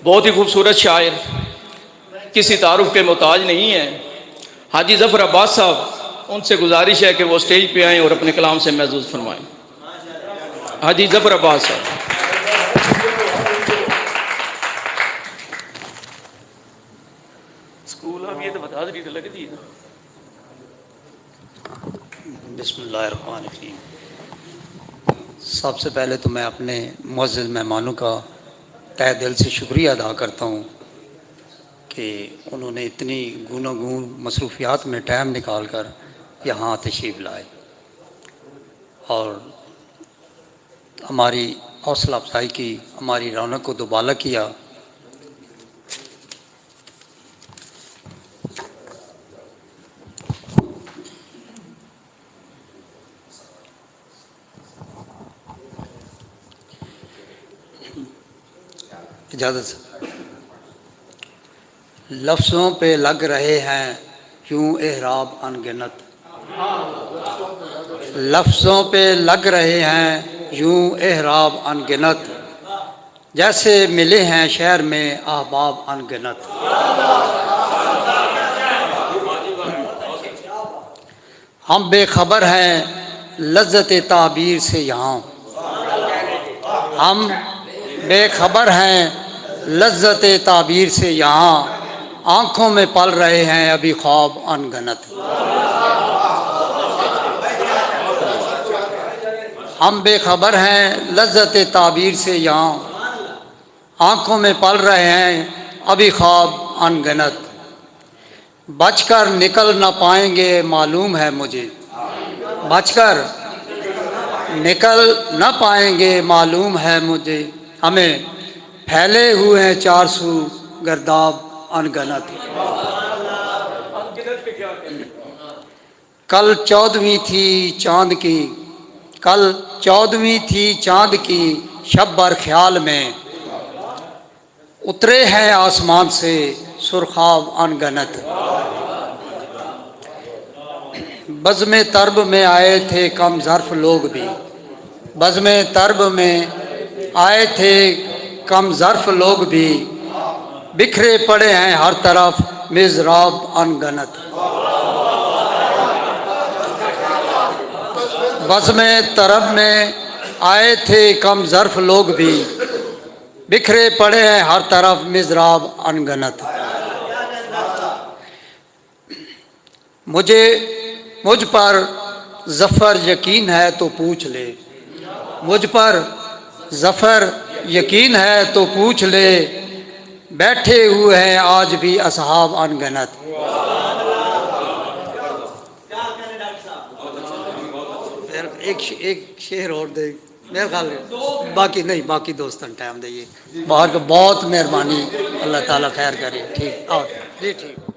बहुत ही खूबसूरत शायर, किसी तारुफ के मोहताज नहीं है। हाजी ज़फ़र अब्बास साहब, उनसे गुजारिश है कि वो स्टेज पे आएँ और अपने कलाम से महसूस फरमाएँ। हाजी ज़फ़र अब्बास साहब। स्कूल अब ये तो बता दी लग दी ना। बिस्मिल्लाहिर्रहमानिर्रहीम। सबसे पहले तो मैं अपने मुअज़्ज़ज़ मेहमानों का तहे दिल से शुक्रिया अदा करता हूँ कि उन्होंने इतनी गुनगुन मसरूफ़ियात में टाइम निकाल कर यहाँ तशरीफ़ लाए और हमारी हौसला अफजाई की, हमारी रौनक को दुबाला किया। इजाज़त से लफ्ज़ों पे लग रहे हैं यूँ एहराब अनगिनत, लफ्ज़ों पे लग रहे हैं यूँ एहराब अनगिनत, जैसे मिले हैं शहर में अहबाब अनगिनत। हम बेखबर हैं लज़्ज़त ताबीर से यहाँ, हम बेखबर हैं लज़्ज़त ताबीर से यहाँ, आँखों में पल रहे हैं अभी ख्वाब अनगिनत। हम बेखबर हैं लज़्ज़त ताबीर से यहाँ, आँखों में पल रहे हैं अभी ख्वाब अनगिनत। बचकर निकल न पाएंगे मालूम है मुझे, बचकर निकल न पाएंगे मालूम है मुझे, हमें फैले हुए हैं चार सू गर्दाब अनगिनत। कल 14वीं थी चाँद की, कल 14वीं थी चाँद की शब बर ख्याल में, उतरे हैं आसमान से सुरखाब अनगिनत। बज़्म तरब में आए थे कम ज़र्फ़ लोग भी, बज़्म तरब में आए थे कम ज़र्फ़ लोग भी, बिखरे पड़े हैं हर तरफ मिज़राब अनगिनत। बज़्म तरब में आए थे कम ज़र्फ़ लोग भी, बिखरे पड़े हैं हर तरफ मिज़राब अनगिनत। मुझ पर ज़फ़र यकीन है तो पूछ ले, मुझ पर ज़फ़र यकीन है तो पूछ ले, बैठे हुए हैं आज भी असहाब अनगिनत। एक शेर और दे मेरे ख्याल बाकी नहीं, बाकी दोस्तन टाइम दे। बहुत बहुत मेहरबानी, अल्लाह ताला खैर करे। ठीक और जी ठीक।